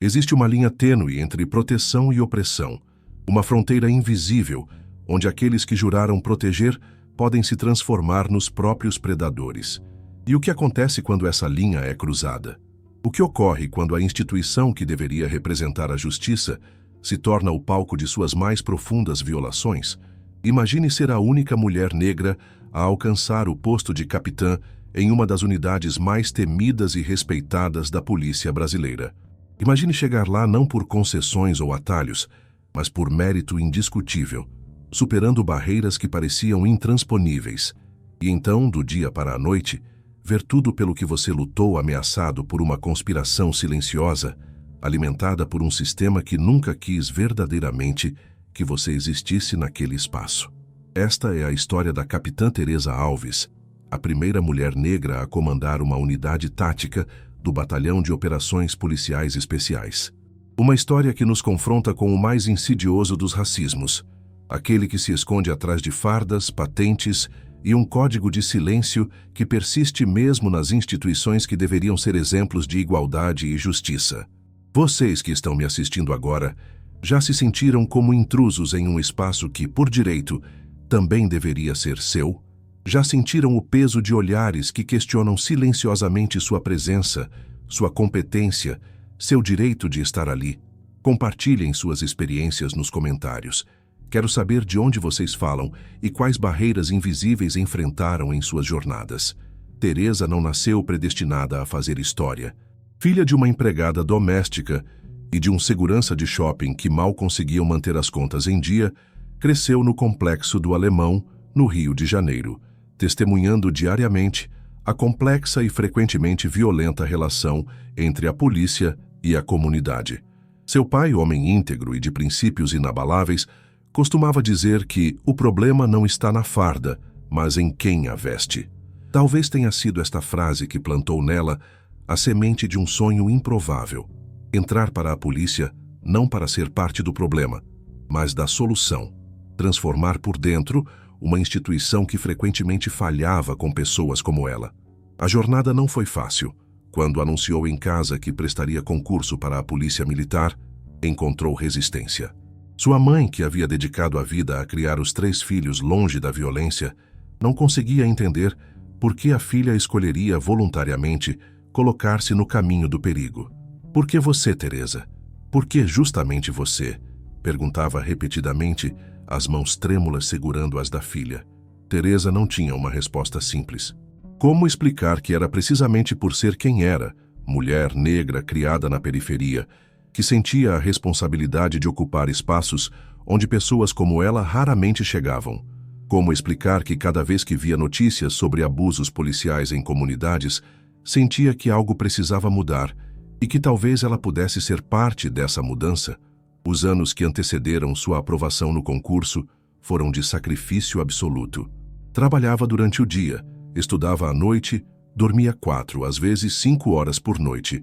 Existe uma linha tênue entre proteção e opressão, uma fronteira invisível, onde aqueles que juraram proteger podem se transformar nos próprios predadores. E o que acontece quando essa linha é cruzada? O que ocorre quando a instituição que deveria representar a justiça se torna o palco de suas mais profundas violações? Imagine ser a única mulher negra a alcançar o posto de capitã em uma das unidades mais temidas e respeitadas da polícia brasileira. Imagine chegar lá não por concessões ou atalhos, mas por mérito indiscutível, superando barreiras que pareciam intransponíveis. E então, do dia para a noite, ver tudo pelo que você lutou ameaçado por uma conspiração silenciosa, alimentada por um sistema que nunca quis verdadeiramente que você existisse naquele espaço. Esta é a história da Capitã Teresa Alves, a primeira mulher negra a comandar uma unidade tática do Batalhão de Operações Policiais Especiais. Uma história que nos confronta com o mais insidioso dos racismos, aquele que se esconde atrás de fardas, patentes e um código de silêncio que persiste mesmo nas instituições que deveriam ser exemplos de igualdade e justiça. Vocês que estão me assistindo agora já se sentiram como intrusos em um espaço que, por direito, também deveria ser seu? Já sentiram o peso de olhares que questionam silenciosamente sua presença, sua competência, seu direito de estar ali? Compartilhem suas experiências nos comentários. Quero saber de onde vocês falam e quais barreiras invisíveis enfrentaram em suas jornadas. Teresa não nasceu predestinada a fazer história. Filha de uma empregada doméstica e de um segurança de shopping que mal conseguiam manter as contas em dia, cresceu no Complexo do Alemão, no Rio de Janeiro, testemunhando diariamente a complexa e frequentemente violenta relação entre a polícia e a comunidade. Seu pai, homem íntegro e de princípios inabaláveis, costumava dizer que o problema não está na farda, mas em quem a veste. Talvez tenha sido esta frase que plantou nela a semente de um sonho improvável: entrar para a polícia não para ser parte do problema, mas da solução. Transformar por dentro uma instituição que frequentemente falhava com pessoas como ela. A jornada não foi fácil. Quando anunciou em casa que prestaria concurso para a polícia militar, encontrou resistência. Sua mãe, que havia dedicado a vida a criar os 3 filhos longe da violência, não conseguia entender por que a filha escolheria voluntariamente colocar-se no caminho do perigo. Por que você, Teresa? Por que justamente você? Perguntava repetidamente, as mãos trêmulas segurando as da filha. Teresa não tinha uma resposta simples. Como explicar que era precisamente por ser quem era, mulher negra criada na periferia, que sentia a responsabilidade de ocupar espaços onde pessoas como ela raramente chegavam? Como explicar que cada vez que via notícias sobre abusos policiais em comunidades, sentia que algo precisava mudar e que talvez ela pudesse ser parte dessa mudança? Os anos que antecederam sua aprovação no concurso foram de sacrifício absoluto. Trabalhava durante o dia, estudava à noite, dormia 4, às vezes 5 horas por noite.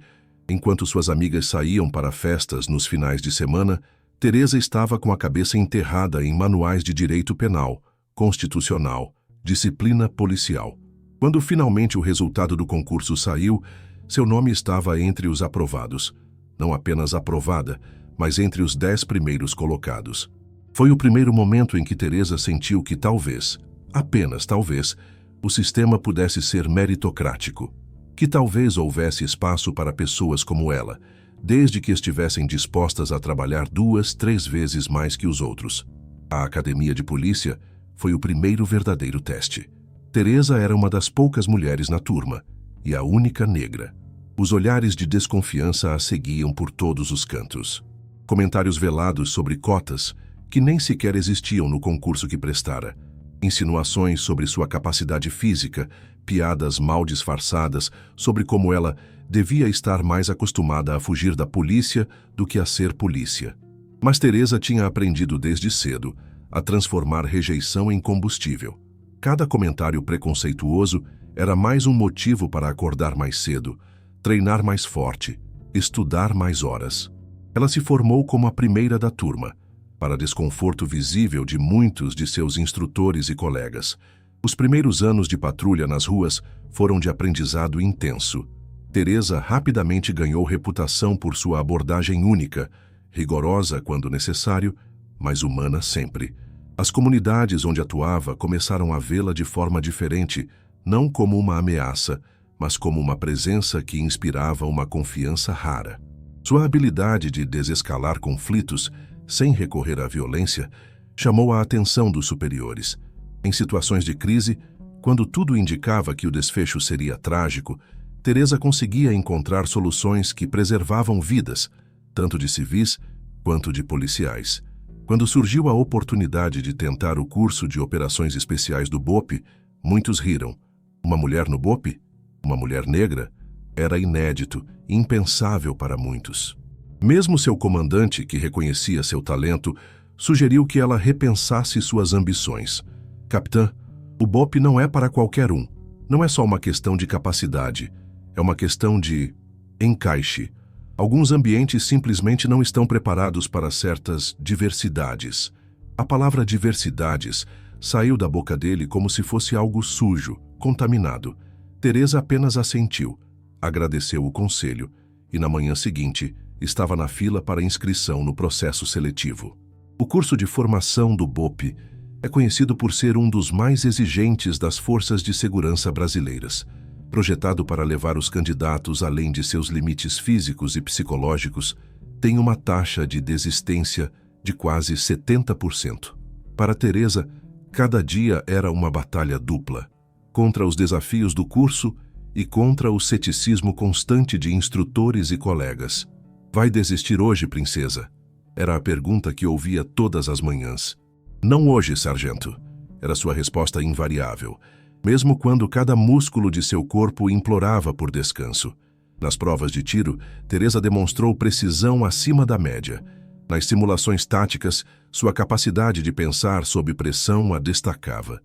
Enquanto suas amigas saíam para festas nos finais de semana, Teresa estava com a cabeça enterrada em manuais de direito penal, constitucional, disciplina policial. Quando finalmente o resultado do concurso saiu, seu nome estava entre os aprovados. Não apenas aprovada, mas entre os 10 primeiros colocados. Foi o primeiro momento em que Teresa sentiu que talvez, apenas talvez, o sistema pudesse ser meritocrático. Que talvez houvesse espaço para pessoas como ela, desde que estivessem dispostas a trabalhar 2, 3 vezes mais que os outros. A academia de polícia foi o primeiro verdadeiro teste. Teresa era uma das poucas mulheres na turma, e a única negra. Os olhares de desconfiança a seguiam por todos os cantos. Comentários velados sobre cotas, que nem sequer existiam no concurso que prestara. Insinuações sobre sua capacidade física, piadas mal disfarçadas sobre como ela devia estar mais acostumada a fugir da polícia do que a ser polícia. Mas Teresa tinha aprendido desde cedo a transformar rejeição em combustível. Cada comentário preconceituoso era mais um motivo para acordar mais cedo, treinar mais forte, estudar mais horas. Ela se formou como a primeira da turma, para desconforto visível de muitos de seus instrutores e colegas. Os primeiros anos de patrulha nas ruas foram de aprendizado intenso. Teresa rapidamente ganhou reputação por sua abordagem única, rigorosa quando necessário, mas humana sempre. As comunidades onde atuava começaram a vê-la de forma diferente, não como uma ameaça, mas como uma presença que inspirava uma confiança rara. Sua habilidade de desescalar conflitos, sem recorrer à violência, chamou a atenção dos superiores. Em situações de crise, quando tudo indicava que o desfecho seria trágico, Teresa conseguia encontrar soluções que preservavam vidas, tanto de civis quanto de policiais. Quando surgiu a oportunidade de tentar o curso de operações especiais do BOPE, muitos riram. Uma mulher no BOPE? Uma mulher negra? Era inédito, impensável para muitos. Mesmo seu comandante, que reconhecia seu talento, sugeriu que ela repensasse suas ambições. Capitã, o BOPE não é para qualquer um. Não é só uma questão de capacidade. É uma questão de encaixe. Alguns ambientes simplesmente não estão preparados para certas diversidades. A palavra diversidades saiu da boca dele como se fosse algo sujo, contaminado. Teresa apenas assentiu, agradeceu o conselho e, na manhã seguinte, estava na fila para inscrição no processo seletivo. O curso de formação do BOPE é conhecido por ser um dos mais exigentes das forças de segurança brasileiras. Projetado para levar os candidatos além de seus limites físicos e psicológicos, tem uma taxa de desistência de quase 70%. Para Teresa, cada dia era uma batalha dupla, contra os desafios do curso e contra o ceticismo constante de instrutores e colegas. Vai desistir hoje, princesa? Era a pergunta que ouvia todas as manhãs. Não hoje, sargento. Era sua resposta invariável, mesmo quando cada músculo de seu corpo implorava por descanso. Nas provas de tiro, Teresa demonstrou precisão acima da média. Nas simulações táticas, sua capacidade de pensar sob pressão a destacava.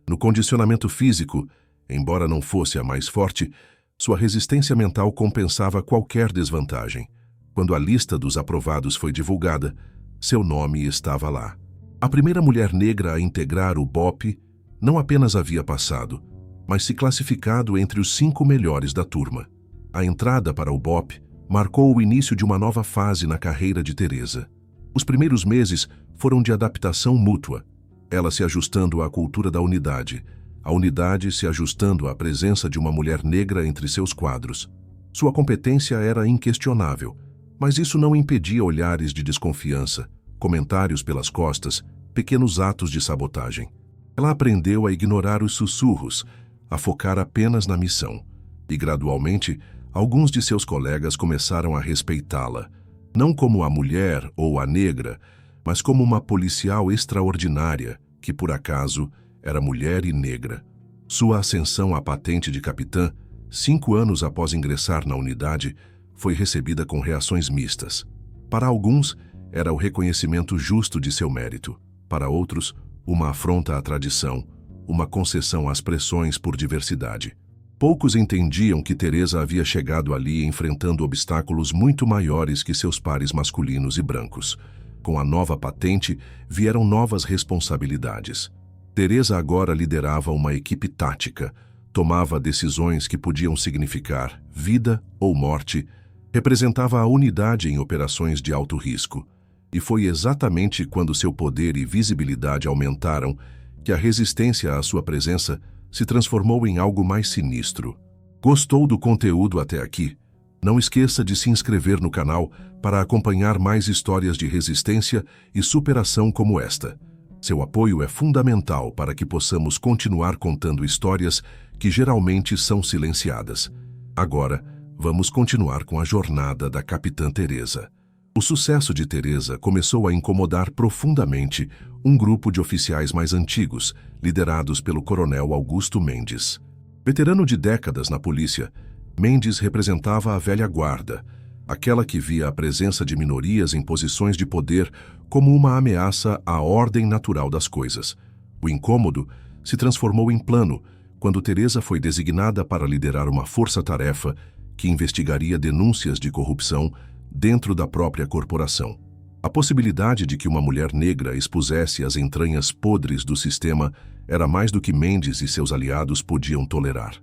No condicionamento físico, embora não fosse a mais forte, sua resistência mental compensava qualquer desvantagem. Quando a lista dos aprovados foi divulgada, seu nome estava lá. A primeira mulher negra a integrar o BOPE não apenas havia passado, mas se classificado entre os 5 melhores da turma. A entrada para o BOPE marcou o início de uma nova fase na carreira de Teresa. Os primeiros meses foram de adaptação mútua, ela se ajustando à cultura da unidade, a unidade se ajustando à presença de uma mulher negra entre seus quadros. Sua competência era inquestionável, mas isso não impedia olhares de desconfiança, comentários pelas costas, pequenos atos de sabotagem. Ela aprendeu a ignorar os sussurros, a focar apenas na missão. E, gradualmente, alguns de seus colegas começaram a respeitá-la, não como a mulher ou a negra, mas como uma policial extraordinária, que, por acaso, era mulher e negra. Sua ascensão à patente de capitã, 5 anos após ingressar na unidade, foi recebida com reações mistas. Para alguns, era o reconhecimento justo de seu mérito. Para outros, uma afronta à tradição, uma concessão às pressões por diversidade. Poucos entendiam que Teresa havia chegado ali enfrentando obstáculos muito maiores que seus pares masculinos e brancos. Com a nova patente, vieram novas responsabilidades. Teresa agora liderava uma equipe tática, tomava decisões que podiam significar vida ou morte, representava a unidade em operações de alto risco. E foi exatamente quando seu poder e visibilidade aumentaram que a resistência à sua presença se transformou em algo mais sinistro. Gostou do conteúdo até aqui? Não esqueça de se inscrever no canal para acompanhar mais histórias de resistência e superação como esta. Seu apoio é fundamental para que possamos continuar contando histórias que geralmente são silenciadas. Agora, vamos continuar com a jornada da Capitã Teresa. O sucesso de Teresa começou a incomodar profundamente um grupo de oficiais mais antigos, liderados pelo coronel Augusto Mendes. Veterano de décadas na polícia, Mendes representava a velha guarda, aquela que via a presença de minorias em posições de poder como uma ameaça à ordem natural das coisas. O incômodo se transformou em plano quando Teresa foi designada para liderar uma força-tarefa que investigaria denúncias de corrupção dentro da própria corporação. A possibilidade de que uma mulher negra expusesse as entranhas podres do sistema era mais do que Mendes e seus aliados podiam tolerar.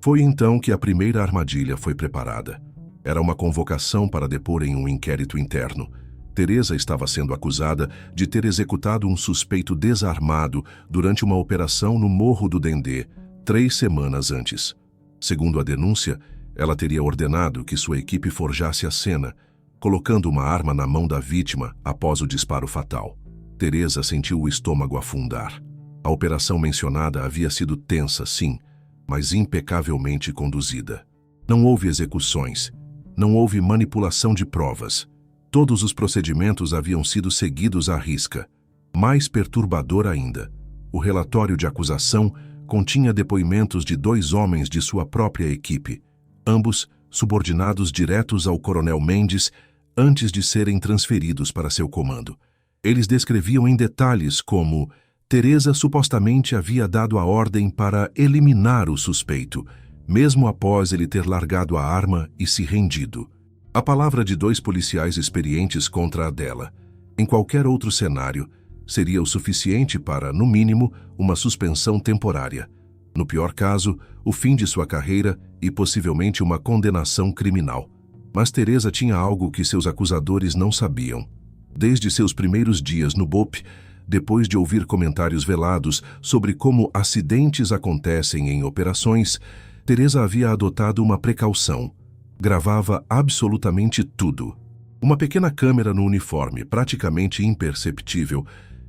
Foi então que a primeira armadilha foi preparada. Era uma convocação para depor em um inquérito interno. Teresa estava sendo acusada de ter executado um suspeito desarmado durante uma operação no Morro do Dendê, 3 semanas antes. Segundo a denúncia, ela teria ordenado que sua equipe forjasse a cena, colocando uma arma na mão da vítima após o disparo fatal. Teresa sentiu o estômago afundar. A operação mencionada havia sido tensa, sim, mas impecavelmente conduzida. Não houve execuções, não houve manipulação de provas. Todos os procedimentos haviam sido seguidos à risca. Mais perturbador ainda, o relatório de acusação continha depoimentos de 2 homens de sua própria equipe, ambos subordinados diretos ao coronel Mendes antes de serem transferidos para seu comando. Eles descreviam em detalhes como Teresa supostamente havia dado a ordem para eliminar o suspeito, mesmo após ele ter largado a arma e se rendido. A palavra de 2 policiais experientes contra a dela, em qualquer outro cenário, seria o suficiente para, no mínimo, uma suspensão temporária. No pior caso, o fim de sua carreira e possivelmente uma condenação criminal. Mas Teresa tinha algo que seus acusadores não sabiam. Desde seus primeiros dias no BOPE, depois de ouvir comentários velados sobre como acidentes acontecem em operações, Teresa havia adotado uma precaução. Gravava absolutamente tudo. Uma pequena câmera no uniforme, praticamente imperceptível,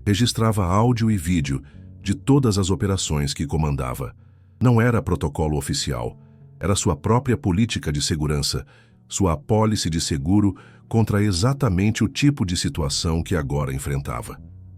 registrava áudio e vídeo de todas as operações que comandava. Não era protocolo oficial, era sua própria política de segurança, sua apólice de seguro contra exatamente o tipo de situação que agora enfrentava.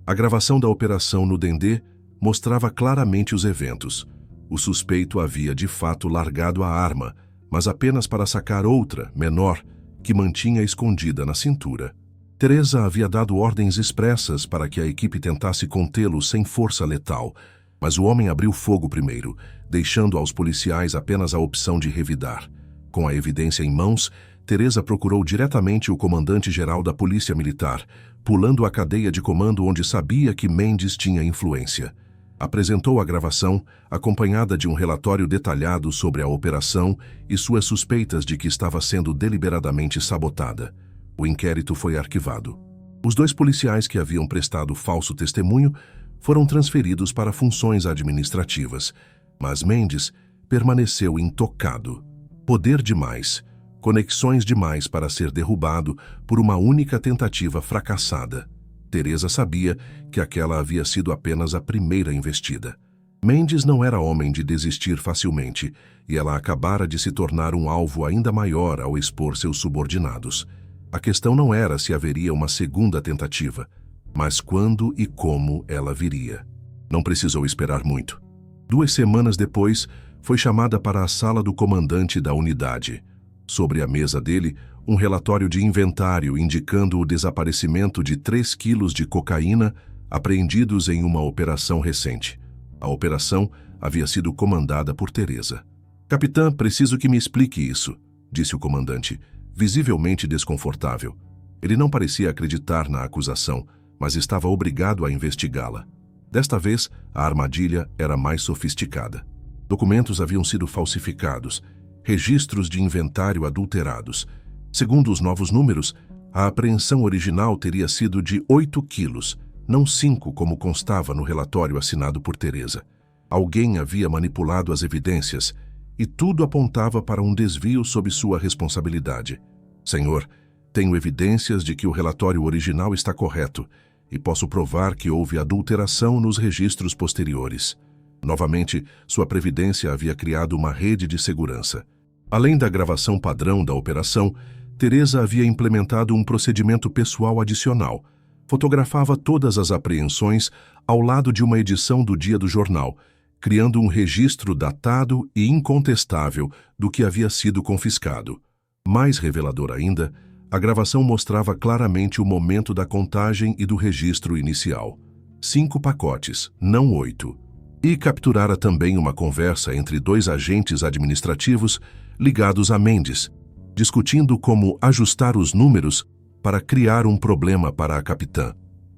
A gravação da operação no Dendê mostrava claramente os eventos. O suspeito havia de fato largado a arma, mas apenas para sacar outra, menor, que mantinha escondida na cintura. Teresa havia dado ordens expressas para que a equipe tentasse contê-lo sem força letal, mas o homem abriu fogo primeiro, deixando aos policiais apenas a opção de revidar. Com a evidência em mãos, Teresa procurou diretamente o comandante-geral da Polícia Militar, pulando a cadeia de comando onde sabia que Mendes tinha influência. Apresentou a gravação, acompanhada de um relatório detalhado sobre a operação e suas suspeitas de que estava sendo deliberadamente sabotada. O inquérito foi arquivado. Os 2 policiais que haviam prestado falso testemunho foram transferidos para funções administrativas, mas Mendes permaneceu intocado. Poder demais, conexões demais para ser derrubado por uma única tentativa fracassada. Teresa sabia que aquela havia sido apenas a primeira investida. Mendes não era homem de desistir facilmente, e ela acabara de se tornar um alvo ainda maior ao expor seus subordinados. A questão não era se haveria uma segunda tentativa, mas quando e como ela viria. Não precisou esperar muito. 2 semanas depois, foi chamada para a sala do comandante da unidade. Sobre a mesa dele, um relatório de inventário indicando o desaparecimento de 3 quilos de cocaína apreendidos em uma operação recente. A operação havia sido comandada por Teresa. "Capitã, preciso que me explique isso", disse o comandante, visivelmente desconfortável. Ele não parecia acreditar na acusação, mas estava obrigado a investigá-la. Desta vez, a armadilha era mais sofisticada. Documentos haviam sido falsificados, registros de inventário adulterados. Segundo os novos números, a apreensão original teria sido de 8 quilos, não 5 como constava no relatório assinado por Teresa. Alguém havia manipulado as evidências e tudo apontava para um desvio sob sua responsabilidade. "Senhor, tenho evidências de que o relatório original está correto e posso provar que houve adulteração nos registros posteriores." Novamente, sua previdência havia criado uma rede de segurança. Além da gravação padrão da operação, Teresa havia implementado um procedimento pessoal adicional. Fotografava todas as apreensões ao lado de uma edição do dia do jornal, criando um registro datado e incontestável do que havia sido confiscado. Mais revelador ainda, a gravação mostrava claramente o momento da contagem e do registro inicial. 5 pacotes, não 8. E capturara também uma conversa entre 2 agentes administrativos ligados a Mendes, discutindo como ajustar os números para criar um problema para a capitã.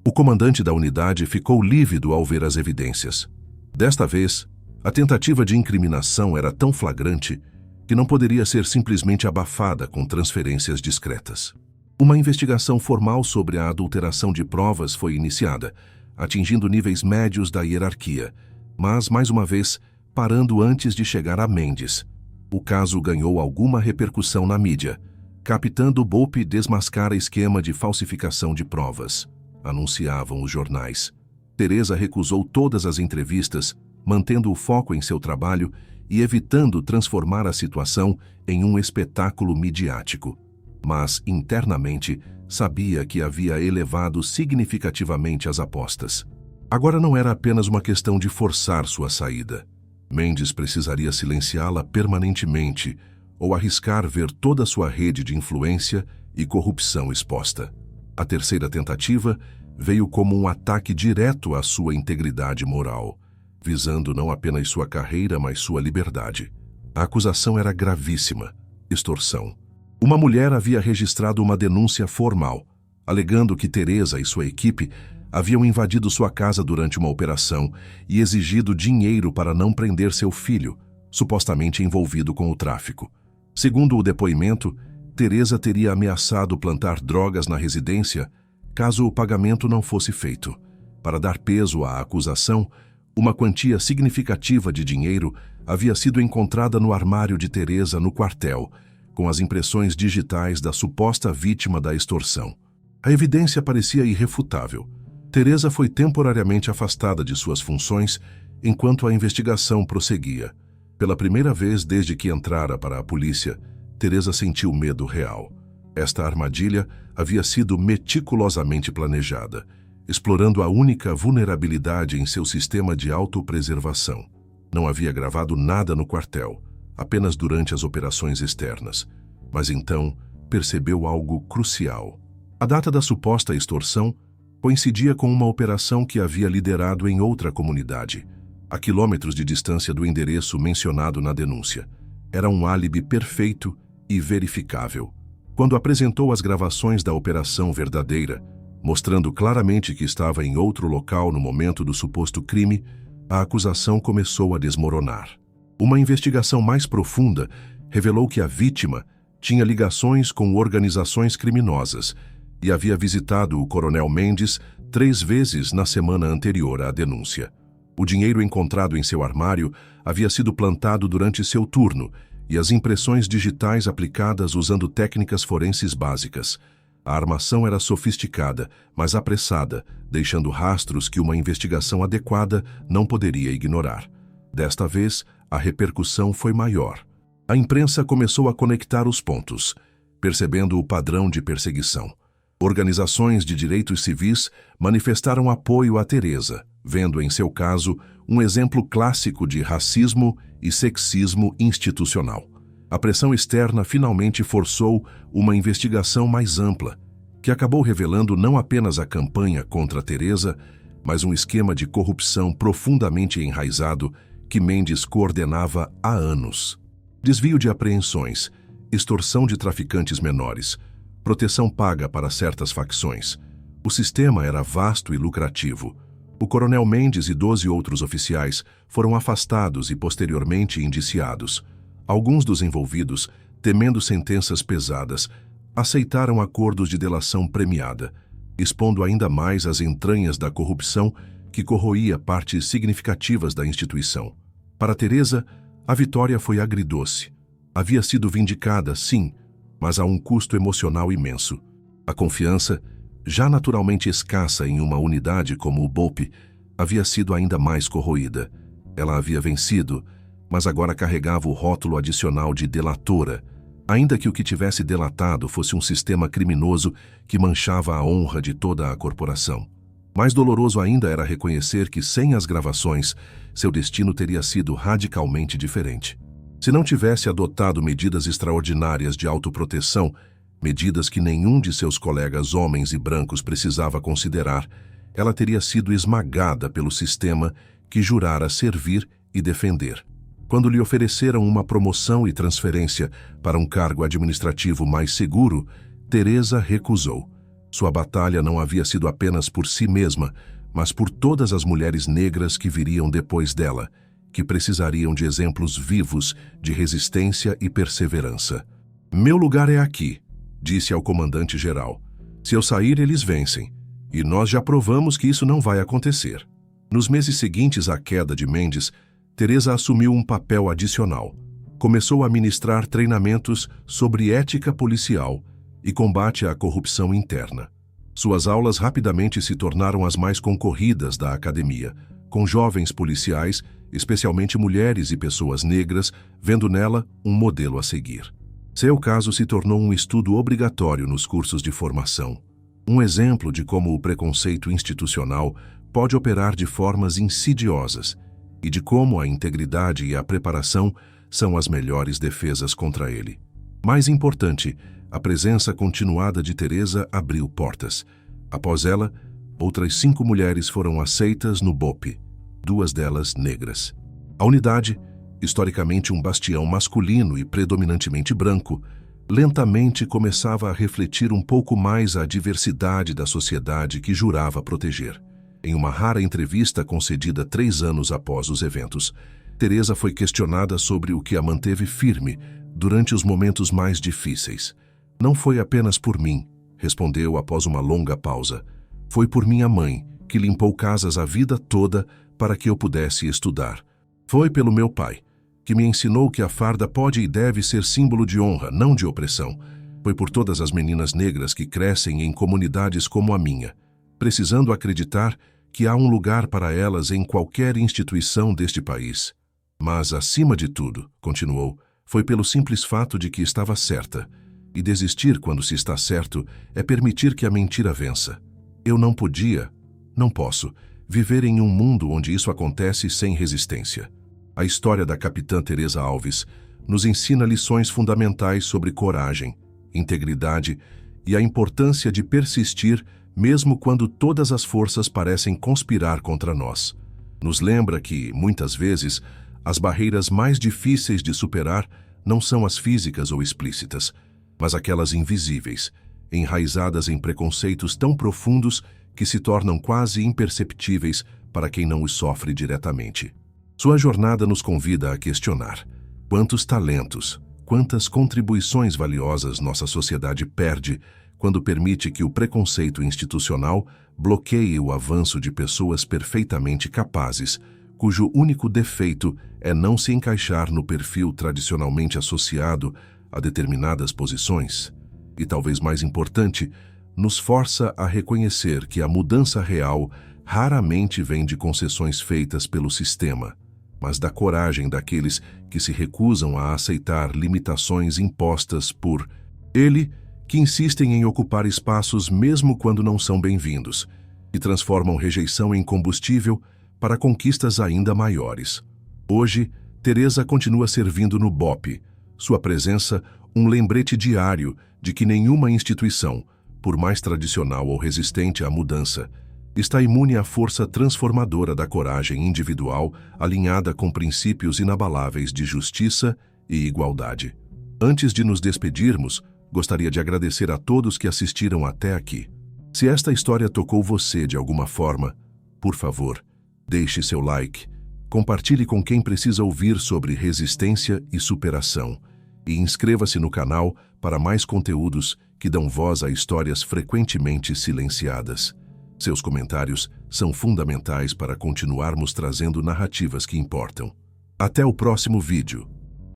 O comandante da unidade ficou lívido ao ver as evidências. Desta vez, A tentativa de incriminação era tão flagrante que não poderia ser simplesmente abafada com transferências discretas. Uma investigação formal sobre a adulteração de provas foi iniciada, atingindo níveis médios da hierarquia, mas, mais uma vez, parando antes de chegar a Mendes. O caso ganhou alguma repercussão na mídia. Capitão Bope desmascara esquema de falsificação de provas, anunciavam os jornais. Teresa recusou todas as entrevistas, mantendo o foco em seu trabalho e evitando transformar a situação em um espetáculo midiático. Mas, internamente, sabia que havia elevado significativamente as apostas. Agora não era apenas uma questão de forçar sua saída. Mendes precisaria silenciá-la permanentemente ou arriscar ver toda sua rede de influência e corrupção exposta. A terceira tentativa veio como um ataque direto à sua integridade moral, visando não apenas sua carreira, mas sua liberdade. A acusação era gravíssima: extorsão. Uma mulher havia registrado uma denúncia formal, alegando que Teresa e sua equipe haviam invadido sua casa durante uma operação e exigido dinheiro para não prender seu filho, supostamente envolvido com o tráfico. Segundo o depoimento, Teresa teria ameaçado plantar drogas na residência caso o pagamento não fosse feito. Para dar peso à acusação, uma quantia significativa de dinheiro havia sido encontrada no armário de Teresa no quartel, com as impressões digitais da suposta vítima da extorsão. A evidência parecia irrefutável. Teresa foi temporariamente afastada de suas funções enquanto a investigação prosseguia. Pela primeira vez desde que entrara para a polícia, Teresa sentiu medo real. Esta armadilha havia sido meticulosamente planejada, explorando a única vulnerabilidade em seu sistema de autopreservação. Não havia gravado nada no quartel, apenas durante as operações externas. Mas então percebeu algo crucial. A data da suposta extorsão coincidia com uma operação que havia liderado em outra comunidade, a quilômetros de distância do endereço mencionado na denúncia. Era um álibi perfeito e verificável. Quando apresentou as gravações da operação verdadeira, mostrando claramente que estava em outro local no momento do suposto crime, a acusação começou a desmoronar. Uma investigação mais profunda revelou que a vítima tinha ligações com organizações criminosas e havia visitado o coronel Mendes 3 vezes na semana anterior à denúncia. O dinheiro encontrado em seu armário havia sido plantado durante seu turno e as impressões digitais aplicadas usando técnicas forenses básicas. A armação era sofisticada, mas apressada, deixando rastros que uma investigação adequada não poderia ignorar. Desta vez, a repercussão foi maior. A imprensa começou a conectar os pontos, percebendo o padrão de perseguição. Organizações de direitos civis manifestaram apoio a Teresa, vendo em seu caso um exemplo clássico de racismo e sexismo institucional. A pressão externa finalmente forçou uma investigação mais ampla, que acabou revelando não apenas a campanha contra Teresa, mas um esquema de corrupção profundamente enraizado que Mendes coordenava há anos. Desvio de apreensões, extorsão de traficantes menores, proteção paga para certas facções. O sistema era vasto e lucrativo. O coronel Mendes e 12 outros oficiais foram afastados e posteriormente indiciados. Alguns dos envolvidos, temendo sentenças pesadas, aceitaram acordos de delação premiada, expondo ainda mais as entranhas da corrupção que corroía partes significativas da instituição. Para Teresa, a vitória foi agridoce. Havia sido vindicada, sim, mas a um custo emocional imenso. A confiança, já naturalmente escassa em uma unidade como o BOPE, havia sido ainda mais corroída. Ela havia vencido, mas agora carregava o rótulo adicional de delatora, ainda que o que tivesse delatado fosse um sistema criminoso que manchava a honra de toda a corporação. Mais doloroso ainda era reconhecer que, sem as gravações, seu destino teria sido radicalmente diferente. Se não tivesse adotado medidas extraordinárias de autoproteção, medidas que nenhum de seus colegas homens e brancos precisava considerar, ela teria sido esmagada pelo sistema que jurara servir e defender. Quando lhe ofereceram uma promoção e transferência para um cargo administrativo mais seguro, Teresa recusou. Sua batalha não havia sido apenas por si mesma, mas por todas as mulheres negras que viriam depois dela, que precisariam de exemplos vivos de resistência e perseverança. "Meu lugar é aqui", disse ao comandante-geral. "Se eu sair, eles vencem. E nós já provamos que isso não vai acontecer." Nos meses seguintes à queda de Mendes, Teresa assumiu um papel adicional. Começou a ministrar treinamentos sobre ética policial e combate à corrupção interna. Suas aulas rapidamente se tornaram as mais concorridas da academia, com jovens policiais, especialmente mulheres e pessoas negras, vendo nela um modelo a seguir. Seu caso se tornou um estudo obrigatório nos cursos de formação. Um exemplo de como o preconceito institucional pode operar de formas insidiosas e de como a integridade e a preparação são as melhores defesas contra ele. Mais importante, a presença continuada de Teresa abriu portas. Após ela, outras 5 mulheres foram aceitas no BOPE, 2 delas negras. A unidade, historicamente um bastião masculino e predominantemente branco, lentamente começava a refletir um pouco mais a diversidade da sociedade que jurava proteger. Em uma rara entrevista concedida 3 anos após os eventos, Teresa foi questionada sobre o que a manteve firme durante os momentos mais difíceis. "Não foi apenas por mim", respondeu após uma longa pausa. "Foi por minha mãe, que limpou casas a vida toda para que eu pudesse estudar. Foi pelo meu pai, que me ensinou que a farda pode e deve ser símbolo de honra, não de opressão. Foi por todas as meninas negras que crescem em comunidades como a minha, precisando acreditar que há um lugar para elas em qualquer instituição deste país. Mas, acima de tudo", continuou, "foi pelo simples fato de que estava certa. E desistir quando se está certo é permitir que a mentira vença. Eu não posso, viver em um mundo onde isso acontece sem resistência." A história da capitã Teresa Alves nos ensina lições fundamentais sobre coragem, integridade e a importância de persistir mesmo quando todas as forças parecem conspirar contra nós. Nos lembra que, muitas vezes, as barreiras mais difíceis de superar não são as físicas ou explícitas, mas aquelas invisíveis, enraizadas em preconceitos tão profundos que se tornam quase imperceptíveis para quem não os sofre diretamente. Sua jornada nos convida a questionar: quantos talentos, quantas contribuições valiosas nossa sociedade perde quando permite que o preconceito institucional bloqueie o avanço de pessoas perfeitamente capazes, cujo único defeito é não se encaixar no perfil tradicionalmente associado a determinadas posições. E talvez mais importante, nos força a reconhecer que a mudança real raramente vem de concessões feitas pelo sistema, mas da coragem daqueles que se recusam a aceitar limitações impostas por ele, que insistem em ocupar espaços mesmo quando não são bem-vindos, e transformam rejeição em combustível para conquistas ainda maiores. Hoje, Teresa continua servindo no BOPE, sua presença um lembrete diário de que nenhuma instituição, por mais tradicional ou resistente à mudança, está imune à força transformadora da coragem individual alinhada com princípios inabaláveis de justiça e igualdade. Antes de nos despedirmos, gostaria de agradecer a todos que assistiram até aqui. Se esta história tocou você de alguma forma, por favor, deixe seu like, compartilhe com quem precisa ouvir sobre resistência e superação e inscreva-se no canal para mais conteúdos que dão voz a histórias frequentemente silenciadas. Seus comentários são fundamentais para continuarmos trazendo narrativas que importam. Até o próximo vídeo.